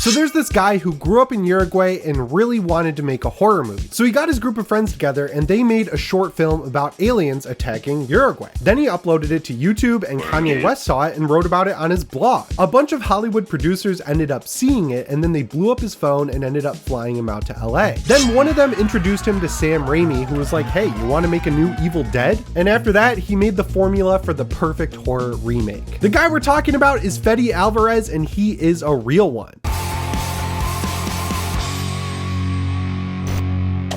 So there's this guy who grew up in Uruguay and really wanted to make a horror movie. So he got his group of friends together and they made a short film about aliens attacking Uruguay. Then he uploaded it to YouTube and Kanye West saw it and wrote about it on his blog. A bunch of Hollywood producers ended up seeing it and then they blew up his phone and ended up flying him out to LA. Then one of them introduced him to Sam Raimi, who was like, hey, you want to make a new Evil Dead? And after that, he made the formula for the perfect horror remake. The guy we're talking about is Fede Alvarez, and he is a real one.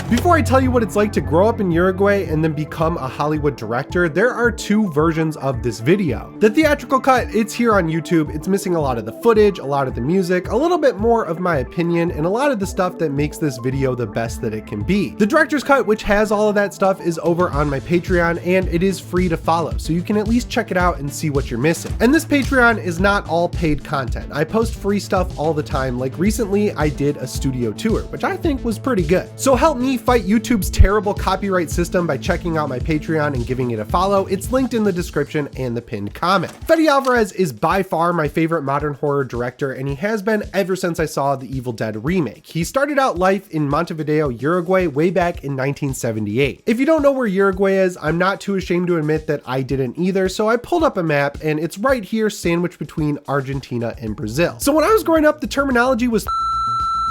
Before I tell you what it's like to grow up in Uruguay and then become a Hollywood director, there are two versions of this video. The theatrical cut, it's here on YouTube. It's missing a lot of the footage, a lot of the music, a little bit more of my opinion, and a lot of the stuff that makes this video the best that it can be. The director's cut, which has all of that stuff, is over on my Patreon, and it is free to follow, so you can at least check it out and see what you're missing. And this Patreon is not all paid content. I post free stuff all the time. Like recently, I did a studio tour, which I think was pretty good. So help me fight YouTube's terrible copyright system by checking out my Patreon and giving it a follow. It's linked in the description and the pinned comment. Fede Alvarez is by far my favorite modern horror director, and he has been ever since I saw the Evil Dead remake. He started out life in Montevideo, Uruguay, way back in 1978. If you don't know where Uruguay is, I'm not too ashamed to admit that I didn't either, so I pulled up a map and it's right here sandwiched between Argentina and Brazil. So when I was growing up, the terminology was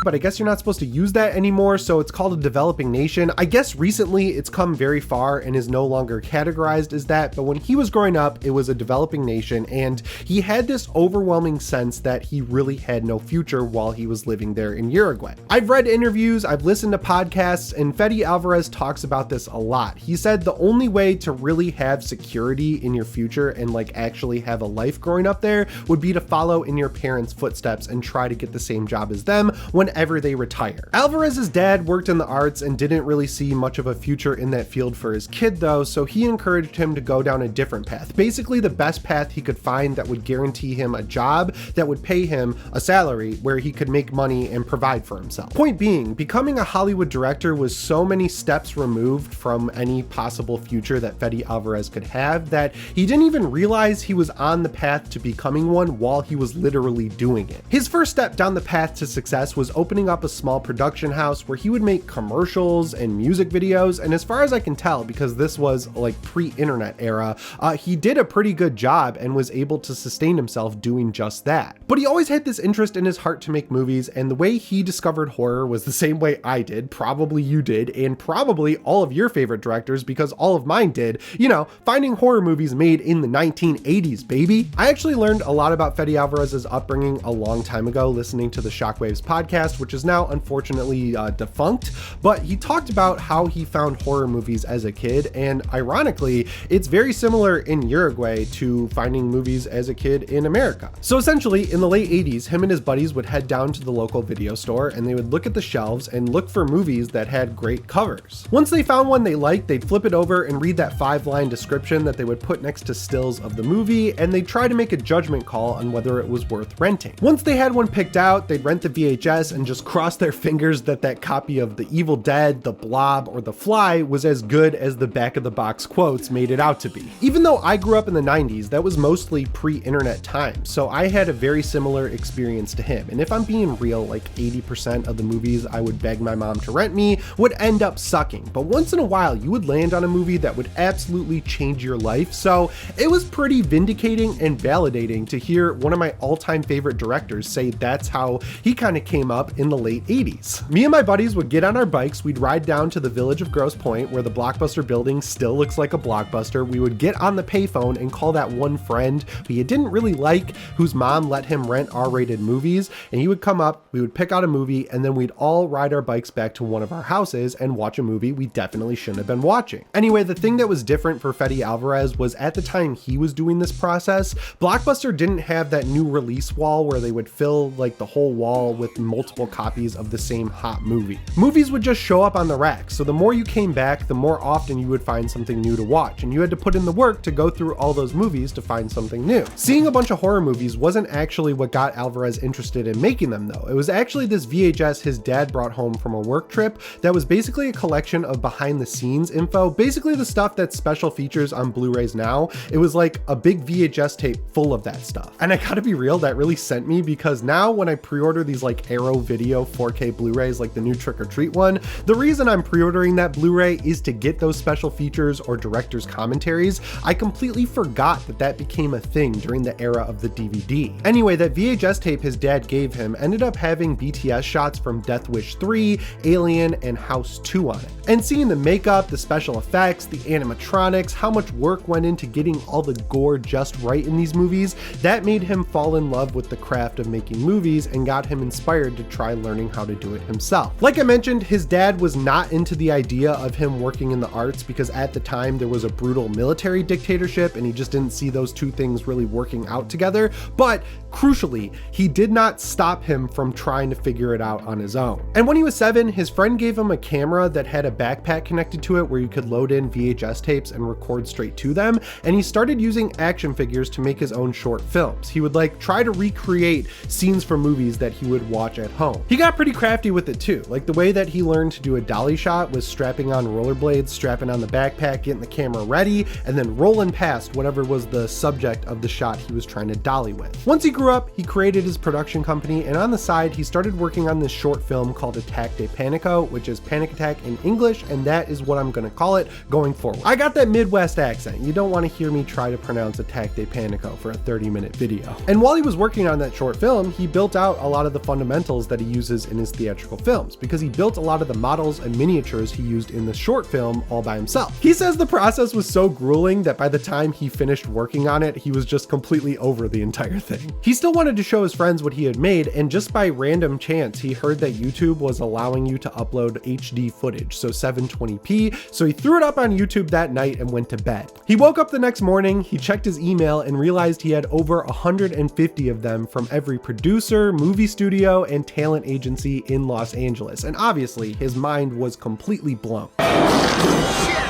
but I guess you're not supposed to use that anymore, so it's called a developing nation. I guess recently it's come very far and is no longer categorized as that, but when he was growing up, it was a developing nation, and he had this overwhelming sense that he really had no future while he was living there in Uruguay. I've read interviews, I've listened to podcasts, and Fede Alvarez talks about this a lot. He said the only way to really have security in your future and like actually have a life growing up there would be to follow in your parents' footsteps and try to get the same job as them whenever they retire. Alvarez's dad worked in the arts and didn't really see much of a future in that field for his kid though, so he encouraged him to go down a different path. Basically the best path he could find that would guarantee him a job that would pay him a salary where he could make money and provide for himself. Point being, becoming a Hollywood director was so many steps removed from any possible future that Fede Alvarez could have that he didn't even realize he was on the path to becoming one while he was literally doing it. His first step down the path to success was opening up a small production house where he would make commercials and music videos, and as far as I can tell, because this was like pre-internet era, he did a pretty good job and was able to sustain himself doing just that. But he always had this interest in his heart to make movies, and the way he discovered horror was the same way I did, probably you did, and probably all of your favorite directors, because all of mine did, you know, finding horror movies made in the 1980s, baby. I actually learned a lot about Fede Alvarez's upbringing a long time ago listening to the Shockwaves podcast, which is now unfortunately defunct, but he talked about how he found horror movies as a kid, and ironically, it's very similar in Uruguay to finding movies as a kid in America. So essentially, in the late 80s, him and his buddies would head down to the local video store and they would look at the shelves and look for movies that had great covers. Once they found one they liked, they'd flip it over and read that 5-line description that they would put next to stills of the movie, and they'd try to make a judgment call on whether it was worth renting. Once they had one picked out, they'd rent the VHS and just cross their fingers that that copy of The Evil Dead, The Blob, or The Fly was as good as the back of the box quotes made it out to be. Even though I grew up in the 90s, that was mostly pre-internet time, so I had a very similar experience to him. And if I'm being real, like 80% of the movies I would beg my mom to rent me would end up sucking. But once in a while, you would land on a movie that would absolutely change your life. So it was pretty vindicating and validating to hear one of my all-time favorite directors say that's how he kind of came up in the late 80s. Me and my buddies would get on our bikes, we'd ride down to the village of Grosse Pointe where the Blockbuster building still looks like a Blockbuster. We would get on the payphone and call that one friend who you didn't really like, whose mom let him rent R-rated movies, and he would come up, we would pick out a movie, and then we'd all ride our bikes back to one of our houses and watch a movie we definitely shouldn't have been watching. Anyway, the thing that was different for Fede Alvarez was at the time he was doing this process, Blockbuster didn't have that new release wall where they would fill like the whole wall with multiple multiple copies of the same hot movie. Movies would just show up on the rack, so the more you came back, the more often you would find something new to watch, and you had to put in the work to go through all those movies to find something new. Seeing a bunch of horror movies wasn't actually what got Alvarez interested in making them though. It was actually this VHS his dad brought home from a work trip that was basically a collection of behind the scenes info, basically the stuff that's special features on Blu-rays now. It was like a big VHS tape full of that stuff. And I gotta be real, that really sent me, because now when I pre-order these like Arrow Video 4K Blu-rays, like the new Trick or Treat one, the reason I'm pre-ordering that Blu-ray is to get those special features or director's commentaries. I completely forgot that that became a thing during the era of the DVD. Anyway, that VHS tape his dad gave him ended up having BTS shots from Death Wish 3, Alien, and House 2 on it. And seeing the makeup, the special effects, the animatronics, how much work went into getting all the gore just right in these movies, that made him fall in love with the craft of making movies and got him inspired to try learning how to do it himself. Like I mentioned, his dad was not into the idea of him working in the arts because at the time there was a brutal military dictatorship and he just didn't see those two things really working out together. But crucially, he did not stop him from trying to figure it out on his own. And when he was 7, his friend gave him a camera that had a backpack connected to it where you could load in VHS tapes and record straight to them, and he started using action figures to make his own short films. He would like try to recreate scenes from movies that he would watch at home. He got pretty crafty with it too. Like the way that he learned to do a dolly shot was strapping on rollerblades, strapping on the backpack, getting the camera ready, and then rolling past whatever was the subject of the shot he was trying to dolly with. Once he grew up, he created his production company, and on the side, he started working on this short film called Attack de Panico, which is Panic Attack in English, and that is what I'm gonna call it going forward. I got that Midwest accent. You don't want to hear me try to pronounce Attack de Panico for a 30-minute video. And while he was working on that short film, he built out a lot of the fundamentals that he uses in his theatrical films, because he built a lot of the models and miniatures he used in the short film all by himself. He says the process was so grueling that by the time he finished working on it, he was just completely over the entire thing. He still wanted to show his friends what he had made, and just by random chance, he heard that YouTube was allowing you to upload HD footage, so 720p, so he threw it up on YouTube that night and went to bed. He woke up the next morning, he checked his email and realized he had over 150 of them from every producer, movie studio, and talent agency in Los Angeles, and obviously his mind was completely blown.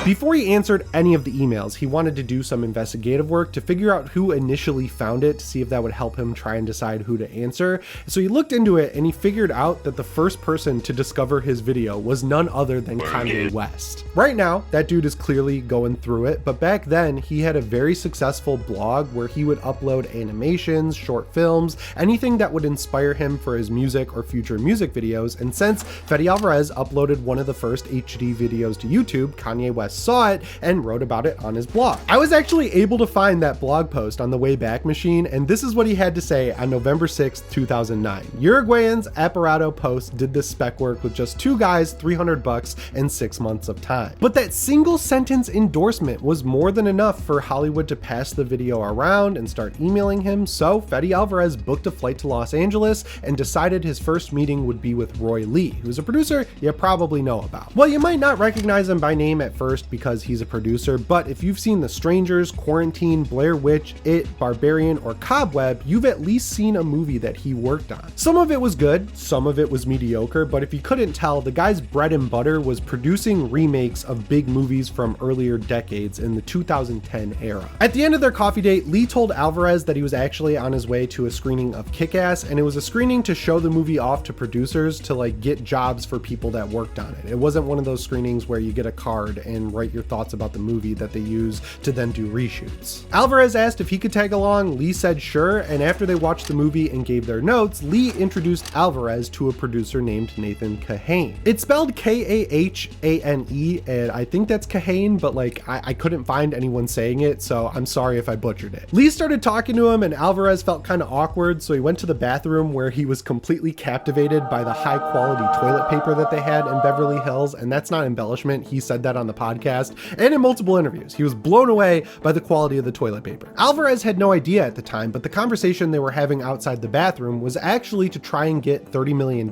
Before he answered any of the emails, he wanted to do some investigative work to figure out who initially found it to see if that would help him try and decide who to answer. So he looked into it and he figured out that the first person to discover his video was none other than Kanye West. Right now, that dude is clearly going through it, but back then he had a very successful blog where he would upload animations, short films, anything that would inspire him for his music or future music videos. And since Fede Alvarez uploaded one of the first HD videos to YouTube, Kanye West saw it and wrote about it on his blog. I was actually able to find that blog post on the Wayback Machine, and this is what he had to say on November 6th, 2009. Uruguayans Aparato Post did this spec work with just 2 guys, $300 and 6 months of time. But that single sentence endorsement was more than enough for Hollywood to pass the video around and start emailing him, so Fede Alvarez booked a flight to Los Angeles and decided his first meeting would be with Roy Lee, who's a producer you probably know about. Well, you might not recognize him by name at first because he's a producer, but if you've seen The Strangers, Quarantine, Blair Witch, It, Barbarian, or Cobweb, you've at least seen a movie that he worked on. Some of it was good, some of it was mediocre, but if you couldn't tell, the guy's bread and butter was producing remakes of big movies from earlier decades in the 2010 era. At the end of their coffee date, Lee told Alvarez that he was actually on his way to a screening of Kick-Ass, and it was a screening to show the movie off to producers to like get jobs for people that worked on it. It wasn't one of those screenings where you get a card and write your thoughts about the movie that they use to then do reshoots. Alvarez asked if he could tag along, Lee said sure, and after they watched the movie and gave their notes, Lee introduced Alvarez to a producer named Nathan Kahane. It's spelled Kahane, and I think that's Kahane, but like I couldn't find anyone saying it, so I'm sorry if I butchered it. Lee started talking to him and Alvarez felt kind of awkward, so he went to the bathroom where he was completely captivated by the high quality toilet paper that they had in Beverly Hills, and that's not embellishment, he said that on the podcast. podcast and in multiple interviews. He was blown away by the quality of the toilet paper. Alvarez had no idea at the time, but the conversation they were having outside the bathroom was actually to try and get $30 million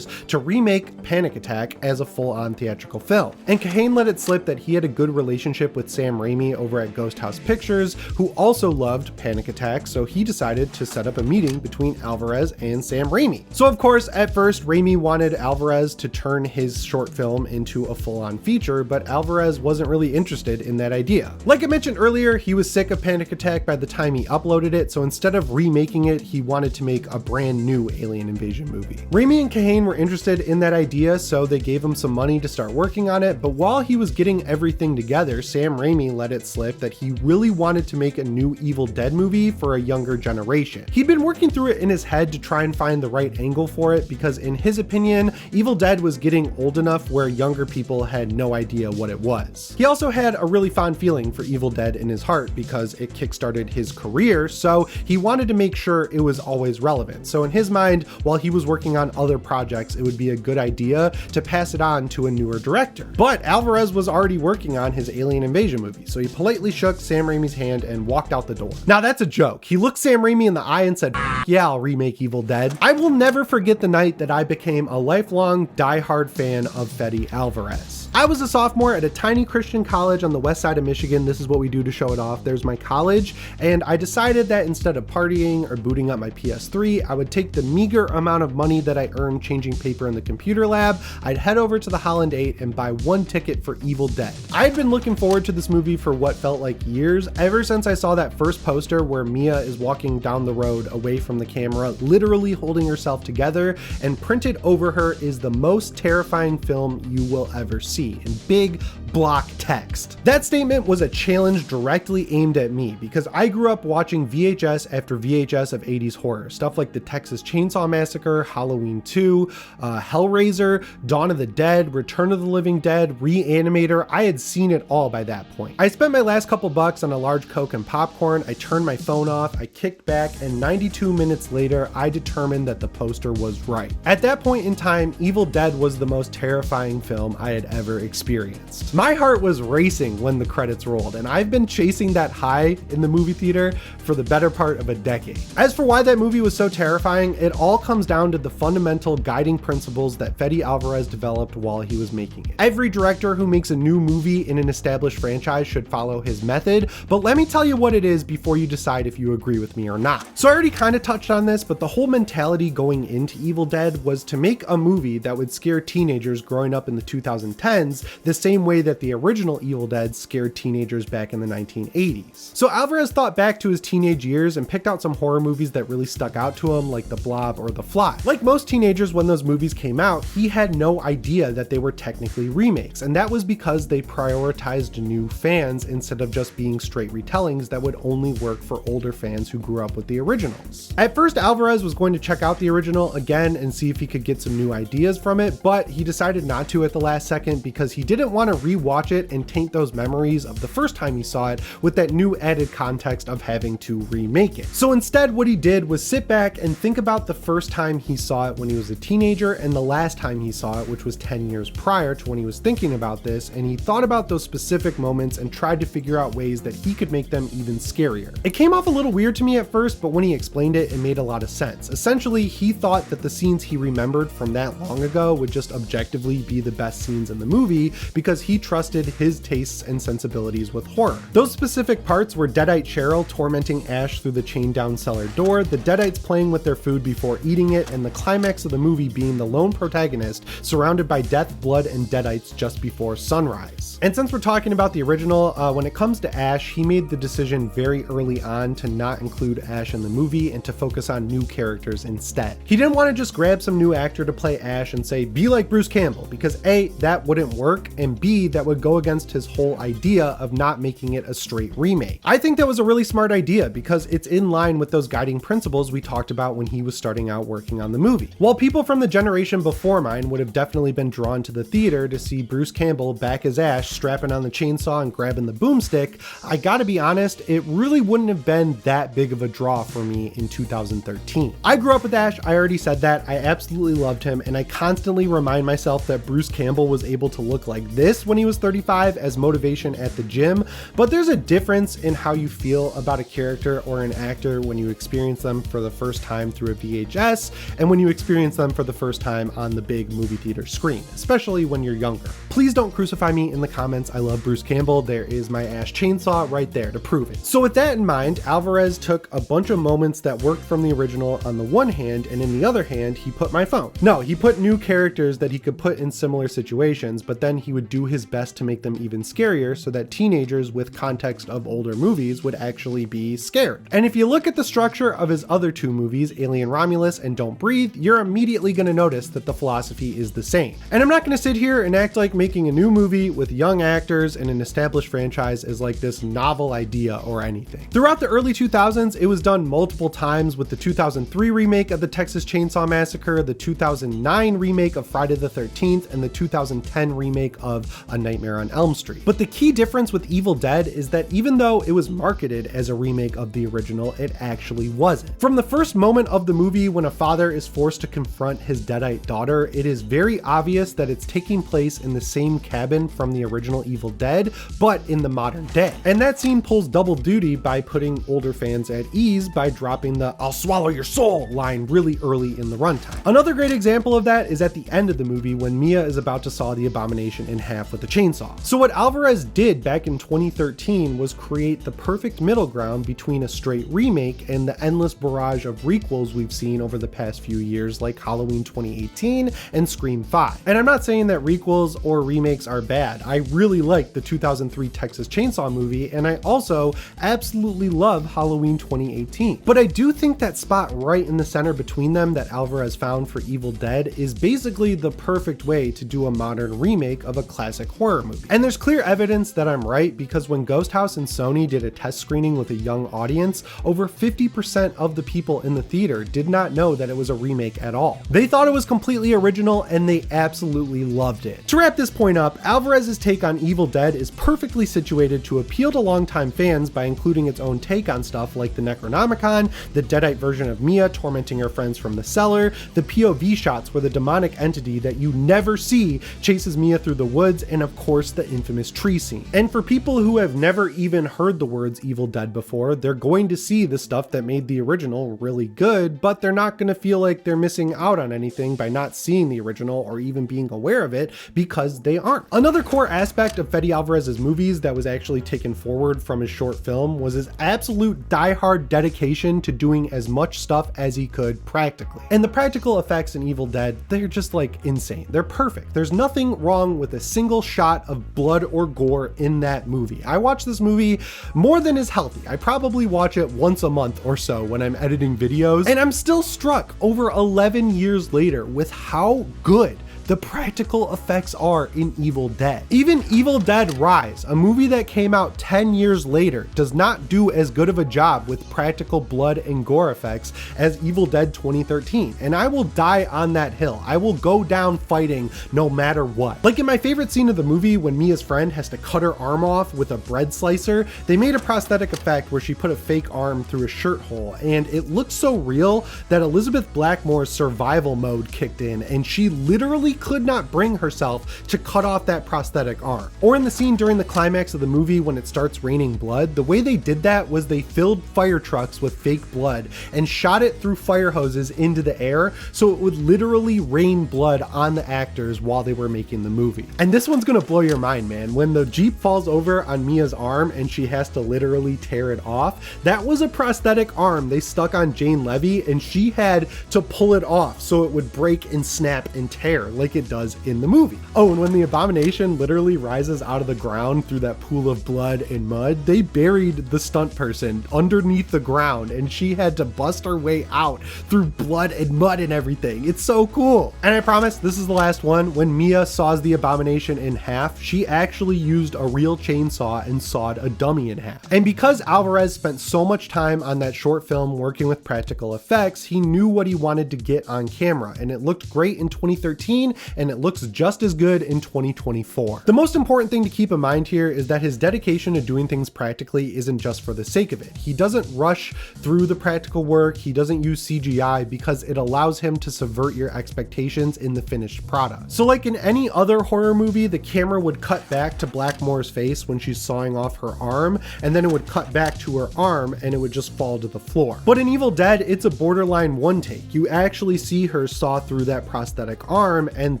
to remake Panic Attack as a full-on theatrical film. And Kahane let it slip that he had a good relationship with Sam Raimi over at Ghost House Pictures, who also loved Panic Attack, so he decided to set up a meeting between Alvarez and Sam Raimi. So of course, at first, Raimi wanted Alvarez to turn his short film into a full-on feature, but Alvarez wasn't really interested in that idea. Like I mentioned earlier, he was sick of Panic Attack by the time he uploaded it, so instead of remaking it, he wanted to make a brand new alien invasion movie. Raimi and Kahane were interested in that idea, so they gave him some money to start working on it, but while he was getting everything together, Sam Raimi let it slip that he really wanted to make a new Evil Dead movie for a younger generation. He'd been working through it in his head to try and find the right angle for it because in his opinion, Evil Dead was getting old enough where younger people had no idea what it was. He also had a really fond feeling for Evil Dead in his heart because it kickstarted his career, so he wanted to make sure it was always relevant. So in his mind, while he was working on other projects, it would be a good idea to pass it on to a newer director. But Alvarez was already working on his alien invasion movie, so he politely shook Sam Raimi's hand and walked out the door. Now that's a joke. He looked Sam Raimi in the eye and said, "Yeah, I'll remake Evil Dead." I will never forget the night that I became a lifelong diehard fan of Fede Alvarez. I was a sophomore at a tiny Christian college on the west side of Michigan. This is what we do to show it off. There's my college, and I decided that instead of partying or booting up my PS3, I would take the meager amount of money that I earned changing paper in the computer lab. I'd head over to the Holland 8 and buy one ticket for Evil Dead. I had been looking forward to this movie for what felt like years, ever since I saw that first poster where Mia is walking down the road away from the camera, literally holding herself together, and printed over her is the most terrifying film you will ever see in big block text. That statement was a challenge directly aimed at me because I grew up watching VHS after VHS of 80s horror, stuff like the Texas Chainsaw Massacre, Halloween 2, Hellraiser, Dawn of the Dead, Return of the Living Dead, Reanimator. I had seen it all by that point. I spent my last couple bucks on a large Coke and popcorn. I turned my phone off, I kicked back, and 92 minutes later, I determined that the poster was right. At that point in time, Evil Dead was the most terrifying film I had ever experienced. My heart was racing when the credits rolled, and I've been chasing that high in the movie theater for the better part of a decade. As for why that movie was so terrifying, it all comes down to the fundamental guiding principles that Fede Alvarez developed while he was making it. Every director who makes a new movie in an established franchise should follow his method, but let me tell you what it is before you decide if you agree with me or not. So I already kind of touched on this, but the whole mentality going into Evil Dead was to make a movie that would scare teenagers growing up in the 2010s the same way that the original Evil Dead scared teenagers back in the 1980s. So Alvarez thought back to his teenage years and picked out some horror movies that really stuck out to him, like The Blob or The Fly. Like most teenagers when those movies came out, he had no idea that they were technically remakes, and that was because they prioritized new fans instead of just being straight retellings that would only work for older fans who grew up with the originals. At first, Alvarez was going to check out the original again and see if he could get some new ideas from it, but he decided not to at the last second because he didn't want to rewatch it and taint those memories of the first time he saw it with that new added context of having to remake it. So instead, what he did was sit back and think about the first time he saw it when he was a teenager and the last time he saw it, which was 10 years prior to when he was thinking about this, and he thought about those specific moments and tried to figure out ways that he could make them even scarier. It came off a little weird to me at first, but when he explained it, it made a lot of sense. Essentially, he thought that the scenes he remembered from that long ago would just objectively be the best scenes in the movie because he trusted his tastes and sensibilities with horror. Those specific parts were Deadite Cheryl tormenting Ash through the chained down cellar door, the Deadites playing with their food before eating it, and the climax of the movie being the lone protagonist surrounded by death, blood, and Deadites just before sunrise. And since we're talking about the original, when it comes to Ash, he made the decision very early on to not include Ash in the movie and to focus on new characters instead. He didn't want to just grab some new actor to play Ash and say, be like Bruce Campbell, because A, that wouldn't work, and B, that would go against his whole idea of not making it a straight remake. I think that was a really smart idea because it's in line with those guiding principles we talked about when he was starting out working on the movie. While people from the generation before mine would have definitely been drawn to the theater to see Bruce Campbell back as Ash strapping on the chainsaw and grabbing the boomstick, I gotta be honest, it really wouldn't have been that big of a draw for me in 2013. I grew up with Ash, I already said that, I absolutely loved him, and I constantly remind myself that Bruce Campbell was able to look like this when he he was 35 as motivation at the gym, but there's a difference in how you feel about a character or an actor when you experience them for the first time through a VHS and when you experience them for the first time on the big movie theater screen, especially when you're younger. Please don't crucify me in the comments. I love Bruce Campbell. There is my Ash chainsaw right there to prove it. So with that in mind, Alvarez took a bunch of moments that worked from the original on the one hand, and in the other hand, he put my phone. No, he put new characters that he could put in similar situations, but then he would do his best to make them even scarier so that teenagers with context of older movies would actually be scared. And if you look at the structure of his other two movies, Alien Romulus and Don't Breathe, you're immediately going to notice that the philosophy is the same. And I'm not going to sit here and act like making a new movie with young actors and an established franchise is like this novel idea or anything. Throughout the early 2000s, it was done multiple times with the 2003 remake of the Texas Chainsaw Massacre, the 2009 remake of Friday the 13th, and the 2010 remake of A Nightmare on Elm Street. But the key difference with Evil Dead is that even though it was marketed as a remake of the original, it actually wasn't. From the first moment of the movie when a father is forced to confront his deadite daughter, it is very obvious that it's taking place in the same cabin from the original Evil Dead, but in the modern day. And that scene pulls double duty by putting older fans at ease by dropping the "I'll swallow your soul" line really early in the runtime. Another great example of that is at the end of the movie when Mia is about to saw the abomination in half with a chainsaw. So what Alvarez did back in 2013 was create the perfect middle ground between a straight remake and the endless barrage of requels we've seen over the past few years like Halloween 2018 and Scream 5. And I'm not saying that requels or remakes are bad. I really like the 2003 Texas Chainsaw movie, and I also absolutely love Halloween 2018. But I do think that spot right in the center between them that Alvarez found for Evil Dead is basically the perfect way to do a modern remake of a classic horror movie. And there's clear evidence that I'm right because when Ghost House and Sony did a test screening with a young audience, over 50% of the people in the theater did not know that it was a remake at all. They thought it was completely original and they absolutely loved it. To wrap this point up, Alvarez's take on Evil Dead is perfectly situated to appeal to longtime fans by including its own take on stuff like the Necronomicon, the Deadite version of Mia tormenting her friends from the cellar, the POV shots where the demonic entity that you never see chases Mia through the woods, and of course the infamous tree scene. And for people who have never even heard the words Evil Dead before, they're going to see the stuff that made the original really good, but they're not going to feel like they're missing out on anything by not seeing the original or even being aware of it because they aren't. Another core aspect of Fede Alvarez's movies that was actually taken forward from his short film was his absolute diehard dedication to doing as much stuff as he could practically. And the practical effects in Evil Dead, they're just like insane. They're perfect. There's nothing wrong with a single shot of blood or gore in that movie. I watch this movie more than is healthy. I probably watch it once a month or so when I'm editing videos, and I'm still struck over 11 years later with how good the practical effects are in Evil Dead. Even Evil Dead Rise, a movie that came out 10 years later, does not do as good of a job with practical blood and gore effects as Evil Dead 2013, and I will die on that hill. I will go down fighting no matter what. Like in my favorite scene of the movie when Mia's friend has to cut her arm off with a bread slicer, they made a prosthetic effect where she put a fake arm through a shirt hole, and it looked so real that Elizabeth Blackmore's survival mode kicked in, and she literally could not bring herself to cut off that prosthetic arm. Or in the scene during the climax of the movie when it starts raining blood, the way they did that was they filled fire trucks with fake blood and shot it through fire hoses into the air so it would literally rain blood on the actors while they were making the movie. And this one's gonna blow your mind, man. When the Jeep falls over on Mia's arm and she has to literally tear it off, that was a prosthetic arm they stuck on Jane Levy, and she had to pull it off so it would break and snap and tear like it does in the movie. Oh, and when the abomination literally rises out of the ground through that pool of blood and mud, they buried the stunt person underneath the ground and she had to bust her way out through blood and mud and everything. It's so cool. And I promise this is the last one. When Mia saws the abomination in half, she actually used a real chainsaw and sawed a dummy in half. And because Alvarez spent so much time on that short film working with practical effects, he knew what he wanted to get on camera, and it looked great in 2013 and it looks just as good in 2024. The most important thing to keep in mind here is that his dedication to doing things practically isn't just for the sake of it. He doesn't rush through the practical work, he doesn't use CGI because it allows him to subvert your expectations in the finished product. So like in any other horror movie, the camera would cut back to Blackmore's face when she's sawing off her arm, and then it would cut back to her arm and it would just fall to the floor. But in Evil Dead, it's a borderline one take. You actually see her saw through that prosthetic arm, and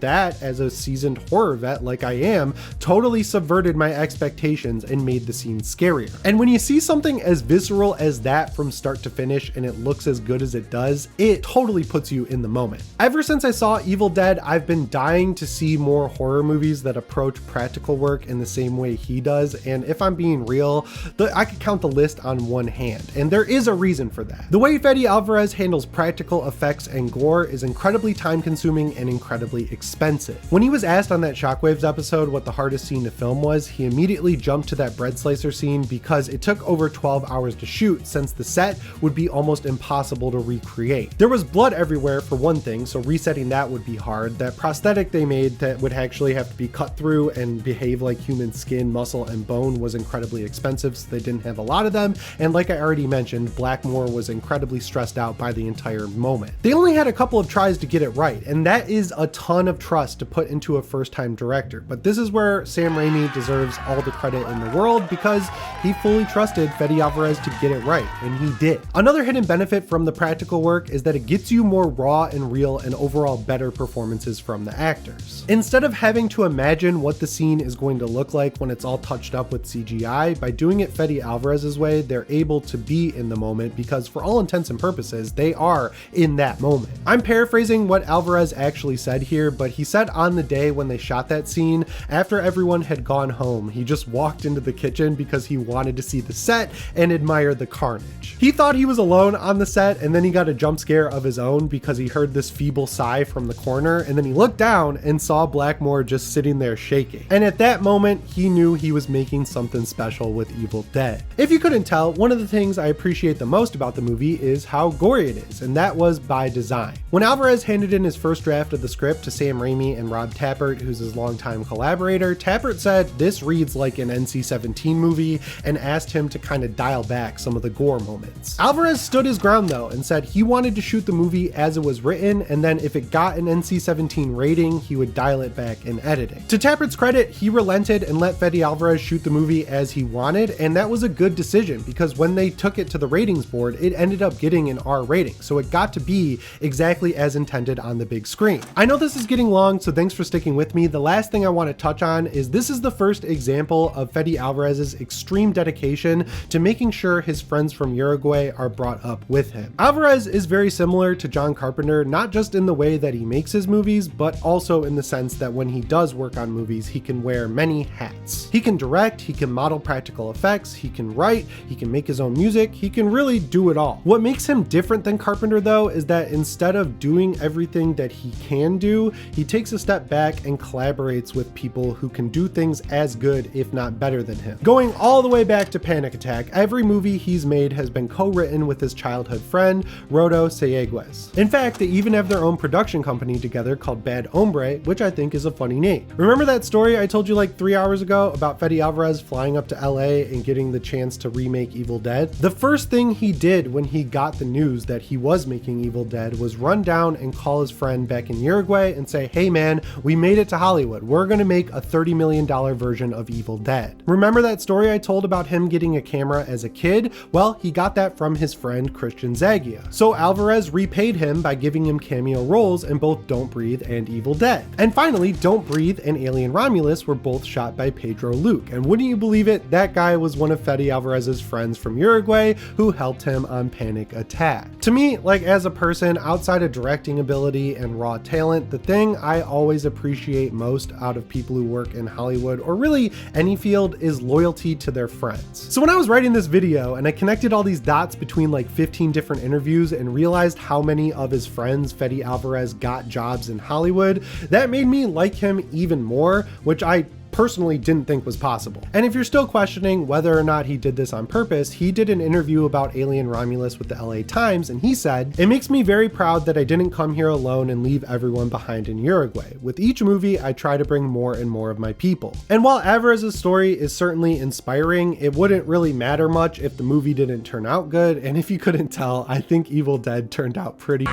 that, as a seasoned horror vet like I am, totally subverted my expectations and made the scene scarier. And when you see something as visceral as that from start to finish and it looks as good as it does, it totally puts you in the moment. Ever since I saw Evil Dead, I've been dying to see more horror movies that approach practical work in the same way he does, and if I'm being real, I could count the list on one hand, and there is a reason for that. The way Fede Alvarez handles practical effects and gore is incredibly time-consuming and incredibly expensive. When he was asked on that Shockwaves episode what the hardest scene to film was, he immediately jumped to that bread slicer scene because it took over 12 hours to shoot, since the set would be almost impossible to recreate. There was blood everywhere for one thing, so resetting that would be hard. That prosthetic they made that would actually have to be cut through and behave like human skin, muscle, and bone was incredibly expensive, so they didn't have a lot of them, and like I already mentioned, Blackmore was incredibly stressed out by the entire moment. They only had a couple of tries to get it right, and that is a ton of trust to put into a first-time director, but this is where Sam Raimi deserves all the credit in the world because he fully trusted Fede Alvarez to get it right, and he did. Another hidden benefit from the practical work is that it gets you more raw and real and overall better performances from the actors. Instead of having to imagine what the scene is going to look like when it's all touched up with CGI, by doing it Fede Alvarez's way, they're able to be in the moment because for all intents and purposes, they are in that moment. I'm paraphrasing what Alvarez actually said here, but he said on the day when they shot that scene, after everyone had gone home, he just walked into the kitchen because he wanted to see the set and admire the carnage. He thought he was alone on the set, and then he got a jump scare of his own because he heard this feeble sigh from the corner, and then he looked down and saw Blackmore just sitting there shaking. And at that moment, he knew he was making something special with Evil Dead. If you couldn't tell, one of the things I appreciate the most about the movie is how gory it is, and that was by design. When Alvarez handed in his first draft of the script to Sam Raimi and Rob Tappert, who's his longtime collaborator, Tappert said this reads like an NC-17 movie and asked him to kind of dial back some of the gore moments. Alvarez stood his ground though and said he wanted to shoot the movie as it was written, and then if it got an NC-17 rating, he would dial it back in editing. To Tappert's credit, he relented and let Fede Alvarez shoot the movie as he wanted, and that was a good decision because when they took it to the ratings board, it ended up getting an R rating, so it got to be exactly as intended on the big screen. I know this is getting long, so thanks for sticking with me. The last thing I want to touch on is this is the first example of Fede Alvarez's extreme dedication to making sure his friends from Uruguay are brought up with him. Alvarez is very similar to John Carpenter, not just in the way that he makes his movies, but also in the sense that when he does work on movies, he can wear many hats. He can direct, he can model practical effects, he can write, he can make his own music, he can really do it all. What makes him different than Carpenter though is that instead of doing everything that he can do, he takes a step back and collaborates with people who can do things as good, if not better than him. Going all the way back to Panic Attack, every movie he's made has been co-written with his childhood friend, Rodo Sayegues. In fact, they even have their own production company together called Bad Hombre, which I think is a funny name. Remember that story I told you like 3 hours ago about Fede Alvarez flying up to LA and getting the chance to remake Evil Dead? The first thing he did when he got the news that he was making Evil Dead was run down and call his friend back in Uruguay and say, hey man, we made it to Hollywood. We're gonna make a $30 million version of Evil Dead. Remember that story I told about him getting a camera as a kid? Well, he got that from his friend Christian Zagia. So Alvarez repaid him by giving him cameo roles in both Don't Breathe and Evil Dead. And finally, Don't Breathe and Alien Romulus were both shot by Pedro Luque. And wouldn't you believe it, that guy was one of Fede Alvarez's friends from Uruguay who helped him on Panic Attack. To me, like as a person, outside of directing ability and raw talent, the thing I always appreciate most out of people who work in Hollywood or really any field is loyalty to their friends. So when I was writing this video and I connected all these dots between like 15 different interviews and realized how many of his friends Fede Alvarez got jobs in Hollywood, that made me like him even more, which I personally didn't think was possible. And if you're still questioning whether or not he did this on purpose, he did an interview about Alien Romulus with the LA Times, and he said, "It makes me very proud that I didn't come here alone and leave everyone behind in Uruguay. With each movie, I try to bring more and more of my people." And while Alvarez's story is certainly inspiring, it wouldn't really matter much if the movie didn't turn out good, and if you couldn't tell, I think Evil Dead turned out pretty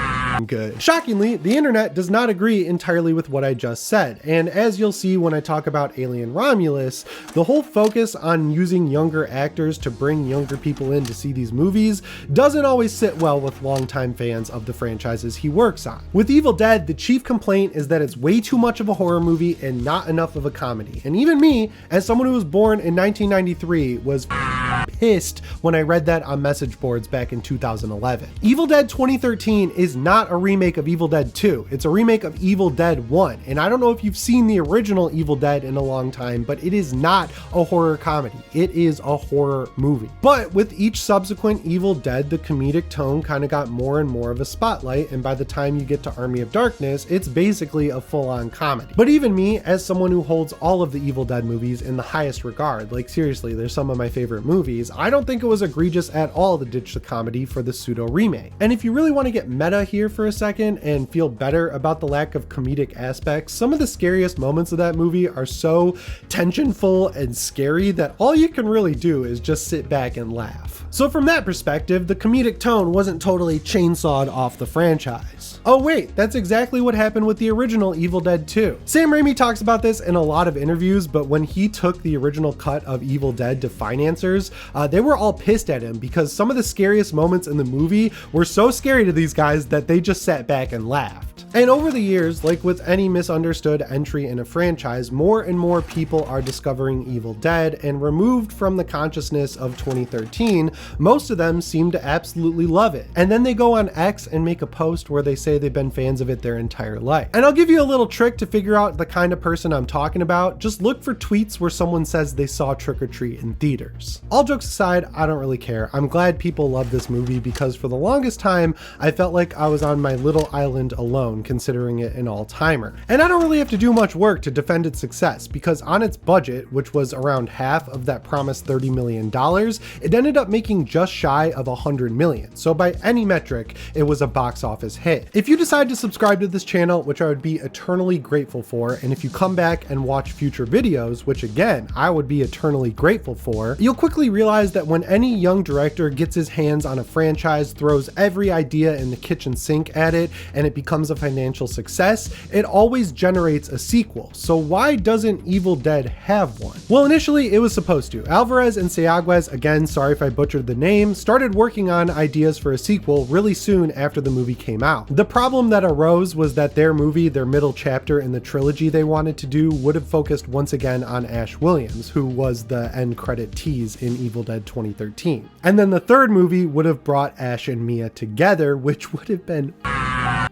good. Shockingly, the internet does not agree entirely with what I just said, and as you'll see when I talk about Alien Romulus, the whole focus on using younger actors to bring younger people in to see these movies doesn't always sit well with longtime fans of the franchises he works on. With Evil Dead, the chief complaint is that it's way too much of a horror movie and not enough of a comedy, and even me, as someone who was born in 1993, was pissed when I read that on message boards back in 2011. Evil Dead 2013 is not a remake of Evil Dead 2, it's a remake of Evil Dead 1, and I don't know if you've seen the original Evil Dead in a long time, but it is not a horror comedy, it is a horror movie. But with each subsequent Evil Dead, the comedic tone kind of got more and more of a spotlight, and by the time you get to Army of Darkness, it's basically a full-on comedy. But even me, as someone who holds all of the Evil Dead movies in the highest regard, like seriously, they're some of my favorite movies, I don't think it was egregious at all to ditch the comedy for the pseudo remake. And if you really want to get meta here for a second and feel better about the lack of comedic aspects, some of the scariest moments of that movie are so tensionful and scary that all you can really do is just sit back and laugh. So from that perspective, the comedic tone wasn't totally chainsawed off the franchise. Oh wait, that's exactly what happened with the original Evil Dead 2. Sam Raimi talks about this in a lot of interviews, but when he took the original cut of Evil Dead to financiers, they were all pissed at him because some of the scariest moments in the movie were so scary to these guys that they just sat back and laughed. And over the years, like with any misunderstood entry in a franchise, more and more people are discovering Evil Dead, and removed from the consciousness of 2013, most of them seem to absolutely love it. And then they go on X and make a post where they say they've been fans of it their entire life. And I'll give you a little trick to figure out the kind of person I'm talking about. Just look for tweets where someone says they saw Trick or Treat in theaters. All jokes aside, I don't really care. I'm glad people love this movie because for the longest time, I felt like I was on my little island alone, considering it an all-timer. And I don't really have to do much work to defend its success because on its budget, which was around half of that promised $30 million, it ended up making just shy of $100 million. So by any metric, it was a box office hit. If you decide to subscribe to this channel, which I would be eternally grateful for, and if you come back and watch future videos, which again, I would be eternally grateful for, you'll quickly realize that when any young director gets his hands on a franchise, throws every idea in the kitchen sink at it, and it becomes a financial success, it always generates a sequel. So why doesn't Evil Dead have one? Well, initially it was supposed to. Alvarez and Seaguez, again, sorry if I butchered the name, started working on ideas for a sequel really soon after the movie came out. The problem that arose was that their movie, their middle chapter in the trilogy they wanted to do, would have focused once again on Ash Williams, who was the end credit tease in Evil Dead 2013. And then the third movie would have brought Ash and Mia together, which would have been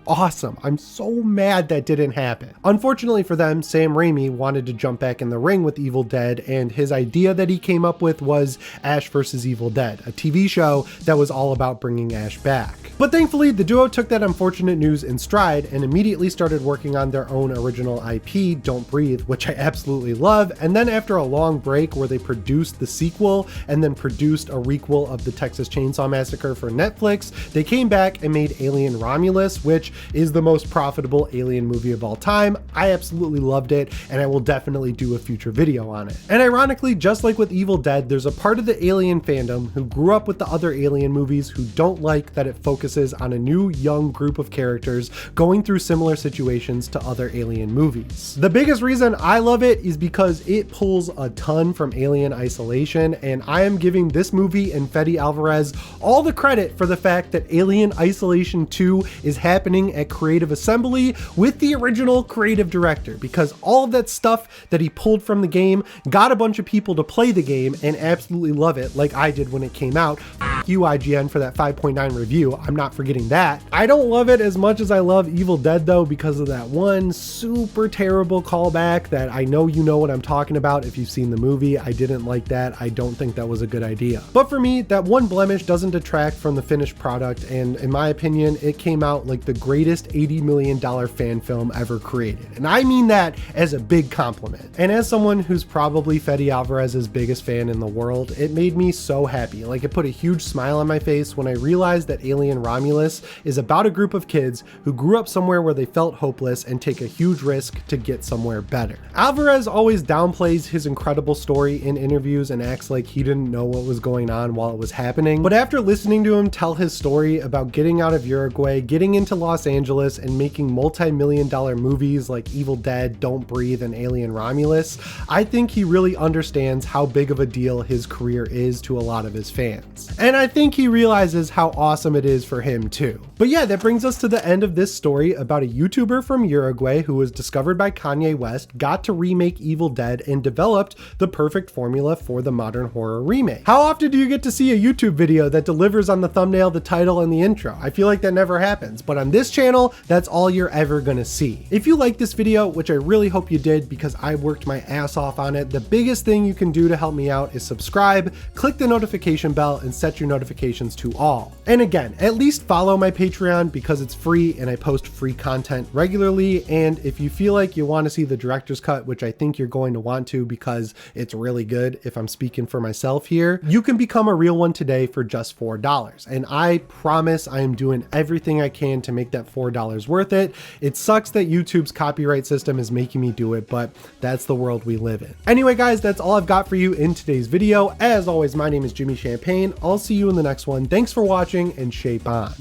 awesome. I'm so mad that didn't happen. Unfortunately for them, Sam Raimi wanted to jump back in the ring with Evil Dead, and his idea that he came up with was Ash vs. Evil Dead, a TV show that was all about bringing Ash back. But thankfully, the duo took that unfortunate news in stride and immediately started working on their own original IP, Don't Breathe, which I absolutely love. And then after a long break where they produced the sequel and then produced a requel of the Texas Chainsaw Massacre for Netflix, they came back and made Alien Romulus, which is the most profitable Alien movie of all time. I absolutely loved it, and I will definitely do a future video on it. And ironically, just like with Evil Dead, there's a part of the Alien fandom who grew up with the other Alien movies who don't like that it focuses on a new young group of characters going through similar situations to other Alien movies. The biggest reason I love it is because it pulls a ton from Alien Isolation, and I am giving this movie and Fede Alvarez all the credit for the fact that Alien Isolation 2 is happening at Creative Assembly with the original creative director, because all of that stuff that he pulled from the game got a bunch of people to play the game and absolutely love it like I did when it came out. You IGN for that 5.9 review. I'm not forgetting that. I don't love it as much as I love Evil Dead though, because of that one super terrible callback that I know you know what I'm talking about if you've seen the movie. I didn't like that. I don't think that was a good idea. But for me, that one blemish doesn't detract from the finished product, and in my opinion, it came out like the greatest $80 million fan film ever created. And I mean that as a big compliment. And as someone who's probably Fede Alvarez's biggest fan in the world, it made me so happy. Like, it put a huge smile on my face when I realized that Alien Romulus is about a group of kids who grew up somewhere where they felt hopeless and take a huge risk to get somewhere better. Alvarez always downplays his incredible story in interviews and acts like he didn't know what was going on while it was happening. But after listening to him tell his story about getting out of Uruguay, getting into Los Angeles, and making multi-million-dollar movies like Evil Dead, Don't Breathe, and Alien Romulus, I think he really understands how big of a deal his career is to a lot of his fans. And I think he realizes how awesome it is for him too. But yeah, that brings us to the end of this story about a YouTuber from Uruguay who was discovered by Kanye West, got to remake Evil Dead, and developed the perfect formula for the modern horror remake. How often do you get to see a YouTube video that delivers on the thumbnail, the title, and the intro? I feel like that never happens, but on this channel, that's all you're ever gonna see. If you like this video, which I really hope you did because I worked my ass off on it, the biggest thing you can do to help me out is subscribe, click the notification bell, and set your notifications to all. And again, at least follow my Patreon because it's free and I post free content regularly. And if you feel like you want to see the director's cut, which I think you're going to want to because it's really good if I'm speaking for myself here, you can become a real one today for just $4. And I promise I am doing everything I can to make that $4 worth it. It sucks that YouTube's copyright system is making me do it, but that's the world we live in. Anyway, guys, that's all I've got for you in today's video. As always, my name is Jimmy Champagne. I'll see you in the next one. Thanks for watching and shape on.